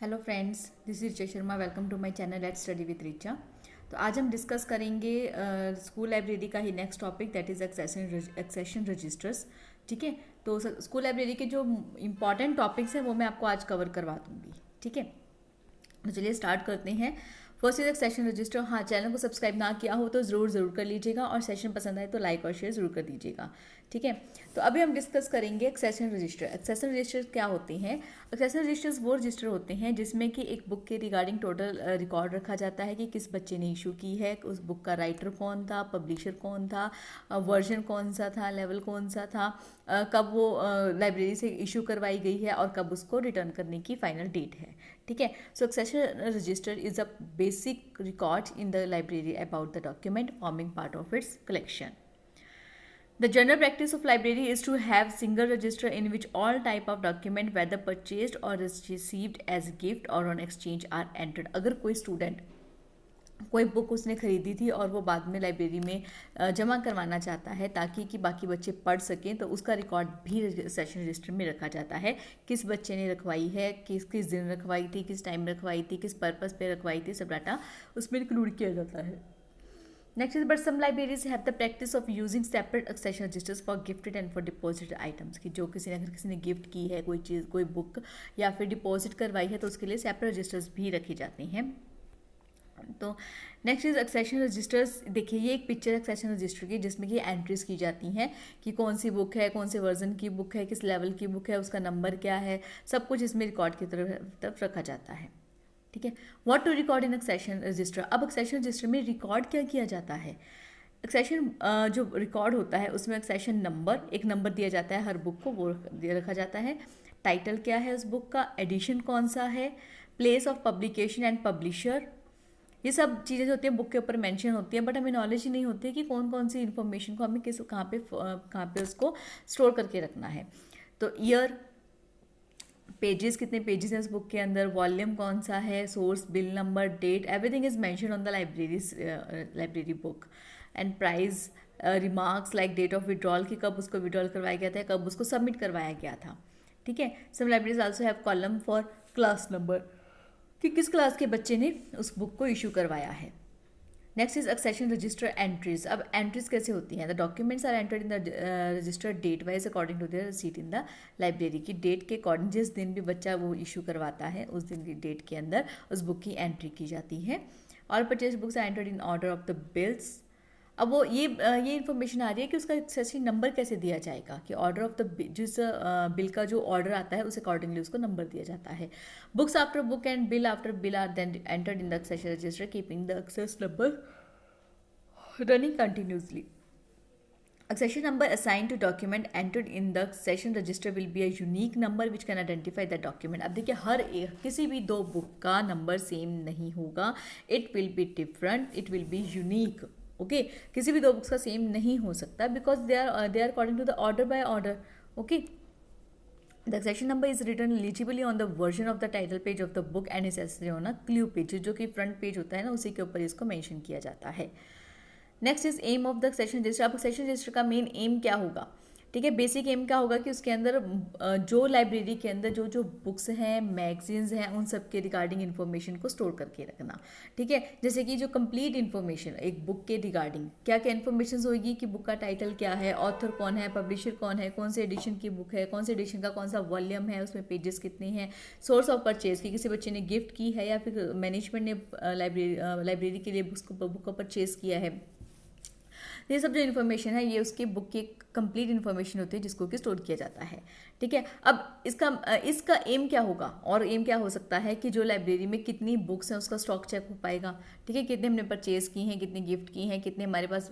Hello friends, this is Richa Sharma. Welcome to my channel let's study with Richa. तो आज हम discuss करेंगे स्कूल लाइब्रेरी का ही next topic, that is accession registers. ठीक है, तो स्कूल लाइब्रेरी के जो इंपॉर्टेंट टॉपिक्स हैं वो मैं आपको आज कवर करवा दूंगी। ठीक है, तो चलिए स्टार्ट करते हैं। फर्स्ट इज एक सेशन रजिस्टर। हाँ, चैनल को सब्सक्राइब ना किया हो तो ज़रूर कर लीजिएगा, और सेशन पसंद आए तो लाइक और शेयर ज़रूर कर दीजिएगा। ठीक है, तो अभी हम डिस्कस करेंगे एक्सेशन रजिस्टर। एक्सेशन रजिस्टर क्या होते हैं? एक्सेशन रजिस्टर्स वो रजिस्टर होते हैं जिसमें कि एक बुक के रिगार्डिंग टोटल रिकॉर्ड रखा जाता है कि किस बच्चे ने इशू की है, उस बुक का राइटर कौन था, पब्लिशर कौन था, वर्जन कौन सा था, लेवल कौन सा था, कब वो लाइब्रेरी से इशू करवाई गई है और कब उसको रिटर्न करने की फाइनल डेट है। ठीक है, so accession register is a basic record in the library about the document forming part of its collection. The general practice of library is to have single register in which all type of document whether purchased or received as gift or on exchange are entered. अगर कोई student कोई book उसने खरीदी थी और वो बाद में लाइब्रेरी में जमा करवाना चाहता है ताकि कि बाकी बच्चे पढ़ सकें, तो उसका रिकॉर्ड भी सेशन रजिस्टर में रखा जाता है। किस बच्चे ने रखवाई है, किस किस दिन रखवाई थी, किस टाइम रखवाई थी, किस पर्पज़ पे रखवाई थी, सब डाटा उसमें इंक्लूड किया जाता है। Next is, but some libraries have the practice of using separate accession registers for gifted and for deposited items, कि जो किसी ने अगर किसी ने गिफ्ट की है कोई चीज़, कोई बुक या फिर डिपॉजिट करवाई है तो उसके लिए सेपरेट रजिस्टर्स भी रखे जाते हैं। तो नेक्स्ट इज एक्सेशन रजिस्टर्स। देखिए, ये एक पिक्चर एक्सेशन रजिस्टर की जिसमें कि एंट्रीज की जाती हैं कि कौन सी बुक है, कौन से वर्जन की बुक है, किस लेवल की बुक है, उसका नंबर क्या है, सब कुछ इसमें रिकॉर्ड की तरफ रखा जाता है। ठीक है, what to record in accession register. अब एक्सेशन रजिस्टर में रिकॉर्ड क्या किया जाता है? एक्सेशन जो रिकॉर्ड होता है उसमें एक्सेशन नंबर, एक नंबर दिया जाता है हर बुक को, वो रखा जाता है। टाइटल क्या है उस बुक का, एडिशन कौन सा है, place of publication and publisher, ये सब चीज़ें जो होती हैं बुक के ऊपर मेंशन होती हैं, बट हमें नॉलेज ही नहीं होती कि कौन कौन सी इन्फॉर्मेशन को हमें किस कहाँ पे उसको स्टोर करके रखना है। तो ईयर, पेजेस, कितने पेजेस हैं उस बुक के अंदर, वॉल्यूम कौन सा है, source, bill number, date, everything is mention on the library book. And price, remarks like date of withdrawal, कि कब उसको विड्रॉल करवाया गया था, कब उसको सबमिट करवाया गया था। ठीक है, some libraries also have column for class number, कि किस क्लास के बच्चे ने उस बुक को इशू करवाया है। Next is accession register entries. अब एंट्रीज कैसे होती हैं? The documents are entered in the register date wise according to their seat in the library, की डेट के अकॉर्डिंग जिस दिन भी बच्चा वो इशू करवाता है उस दिन की डेट के अंदर उस बुक की एंट्री की जाती है। All purchase books are entered in order of the bills. अब वो ये इन्फॉर्मेशन आ रही है कि उसका एक्सेशन नंबर कैसे दिया जाएगा, कि ऑर्डर ऑफ द जिस बिल का जो ऑर्डर आता है उस अकॉर्डिंगली उसको नंबर दिया जाता है। Books after book and bill after bill are then entered in the accession register keeping the access number running continuously. Accession number assigned to document entered in the session register will be a unique number which can identify the document. अब देखिए, हर एक किसी भी दो book का number same नहीं होगा, it will be different, it will be unique. Okay, किसी भी दो बुक्स का सेम नहीं हो सकता because they are according to the order by order. Okay, the accession number is written legibly on the version of the title page of the book and accessory on a clue page, जो कि front page होता है ना, उसी के ऊपर इसको mention किया जाता है। Next is aim of the session register. अब सेशन रजिस्टर का मेन एम क्या होगा? ठीक है, बेसिक एम क्या होगा कि उसके अंदर जो लाइब्रेरी के अंदर जो जो बुक्स हैं, मैगजीन्स हैं, उन सब के रिगार्डिंग इन्फॉर्मेशन को स्टोर करके रखना। ठीक है, जैसे कि जो कंप्लीट इन्फॉर्मेशन एक बुक के रिगार्डिंग क्या क्या इन्फॉर्मेशन होगी, कि बुक का टाइटल क्या है, ऑथर कौन है, पब्लिशर कौन है, कौन से एडिशन की बुक है, कौन से एडिशन का कौन सा वॉल्यूम है, उसमें पेजेस कितने हैं, सोर्स ऑफ परचेज, की किसी बच्चे ने गिफ्ट की है या फिर मैनेजमेंट ने लाइब्रेरी के लिए बुक को परचेज किया है। ये सब जो इन्फॉर्मेशन है ये उसकी बुक की कंप्लीट इन्फॉर्मेशन होती है जिसको कि स्टोर किया जाता है। ठीक है, अब इसका एम क्या होगा, और एम क्या हो सकता है कि जो लाइब्रेरी में कितनी बुक्स हैं उसका स्टॉक चेक हो पाएगा। ठीक है, कितने हमने परचेज की हैं, कितने गिफ्ट की हैं, कितने हमारे पास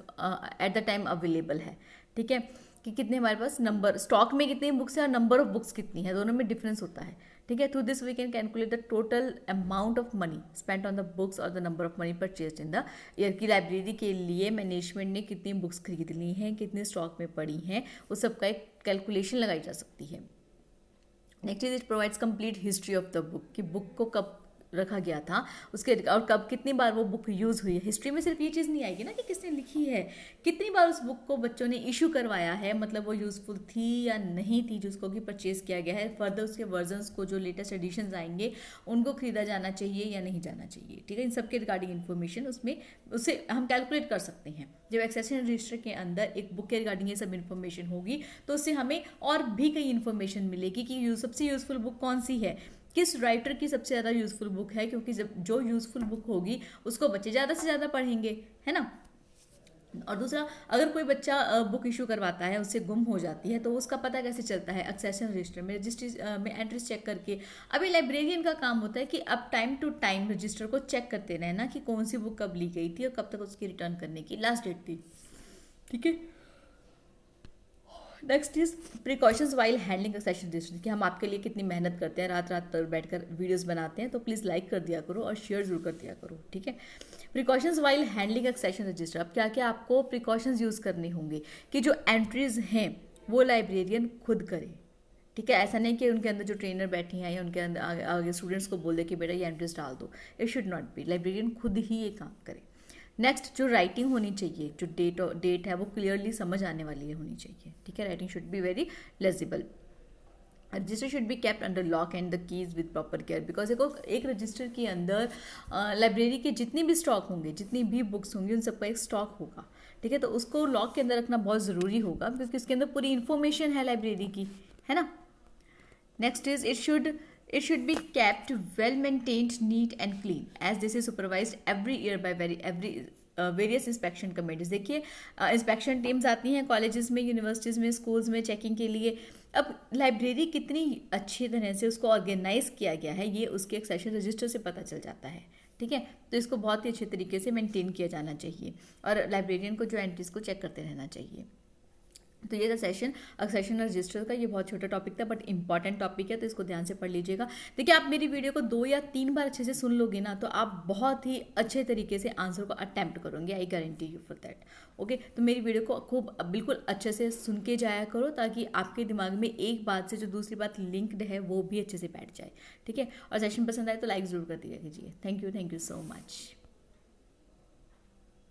एट द टाइम अवेलेबल है। ठीक है, कि कितने हमारे पास नंबर स्टॉक में कितनी बुक्स है और नंबर ऑफ बुक्स कितनी है, दोनों में डिफरेंस होता है। ठीक है, through this we can calculate the total amount of money spent on the books और the number of money purchase in the year, की लाइब्रेरी के लिए मैनेजमेंट ने कितनी बुक्स खरीद ली हैं, कितने स्टॉक में पड़ी हैं, उस सब का एक कैलकुलेशन लगाई जा सकती है। Next is it provides complete history of the book, कि बुक को कब रखा गया था उसके, और कब कितनी बार वो बुक यूज़ हुई है। हिस्ट्री में सिर्फ ये चीज़ नहीं आएगी ना कि किसने लिखी है, कितनी बार उस बुक को बच्चों ने इशू करवाया है, मतलब वो यूज़फुल थी या नहीं थी जिसको कि परचेज किया गया है। फर्दर उसके वर्जन्स को जो लेटेस्ट एडिशंस आएंगे उनको खरीदा जाना चाहिए या नहीं जाना चाहिए, ठीक है। इन सब के रिगार्डिंग इन्फॉर्मेशन उसमें उससे हम कैलकुलेट कर सकते हैं। जब एक्सेशन रजिस्टर के अंदर एक बुक के रिगार्डिंग ये सब इन्फॉर्मेशन होगी तो उससे हमें और भी कई इन्फॉर्मेशन मिलेगी कि सबसे यूजफुल बुक कौन सी है, किस राइटर की सबसे ज़्यादा यूजफुल बुक है, क्योंकि जब जो यूजफुल बुक होगी उसको बच्चे ज़्यादा से ज़्यादा पढ़ेंगे, है ना। और दूसरा, अगर कोई बच्चा बुक इशू करवाता है, उससे गुम हो जाती है, तो उसका पता कैसे चलता है? एक्सेशन रजिस्टर में रजिस्ट्री में एंट्रीज चेक करके। अभी लाइब्रेरियन का काम होता है कि अब टाइम टू टाइम रजिस्टर को चेक करते रहना कि कौन सी बुक कब ली गई थी और कब तक उसकी रिटर्न करने की लास्ट डेट थी, ठीक है। Next is precautions while handling accession register, कि हम आपके लिए कितनी मेहनत करते हैं, रात रात पर बैठकर वीडियोस बनाते हैं, तो प्लीज़ लाइक कर दिया करो और शेयर जरूर कर दिया करो, ठीक है। Precautions while handling accession register, अब क्या क्या आपको प्रिकॉशंस यूज़ करने होंगे कि जो एंट्रीज हैं वो लाइब्रेरियन खुद करे, ठीक है। ऐसा नहीं कि उनके अंदर जो ट्रेनर बैठे हैं या उनके अंदर आगे स्टूडेंट्स को बोल दे कि बेटा ये एंट्रीज डाल दो, it should not be. Librarian खुद ही ये काम करे। नेक्स्ट, जो राइटिंग होनी चाहिए, जो डेट है वो क्लियरली समझ आने वाली होनी चाहिए, ठीक है। Writing should be very legible. Register should be kept under lock and the keys with proper care, because देखो एक रजिस्टर के अंदर लाइब्रेरी के जितनी भी स्टॉक होंगे, जितनी भी बुक्स होंगी, उन सबका एक स्टॉक होगा, ठीक है। तो उसको लॉक के अंदर रखना बहुत ज़रूरी होगा क्योंकि उसके अंदर पूरी इन्फॉर्मेशन है लाइब्रेरी की, है ना। Next is it should be kept well maintained, neat and clean as this is supervised every year by various inspection committees. देखिए इंस्पेक्शन टीम्स आती हैं कॉलेजेस में, यूनिवर्सिटीज़ में, स्कूल्स में चेकिंग के लिए। अब लाइब्रेरी कितनी अच्छी तरह से उसको ऑर्गेनाइज किया गया है ये उसके एक्सेशन रजिस्टर से पता चल जाता है, ठीक है। तो इसको बहुत ही अच्छे तरीके से मेंटेन किया जाना चाहिए और लाइब्रेरियन को जो एंट्रीज को चेक करते रहना चाहिए। तो ये था एक्सेशन रजिस्टर का। ये बहुत छोटा टॉपिक था बट इंपॉर्टेंट टॉपिक है, तो इसको ध्यान से पढ़ लीजिएगा। देखिए आप मेरी वीडियो को 2 या 3 बार अच्छे से सुन लोगे ना तो आप बहुत ही अच्छे तरीके से आंसर को अटेम्प्ट करोगे, I guarantee you for that, okay. तो मेरी वीडियो को खूब बिल्कुल अच्छे से सुन के जाया करो ताकि आपके दिमाग में एक बात से जो दूसरी बात लिंक्ड है वो भी अच्छे से बैठ जाए, ठीक है। और सेशन पसंद आए तो लाइक ज़रूर कर दिया कीजिए। Thank you so much.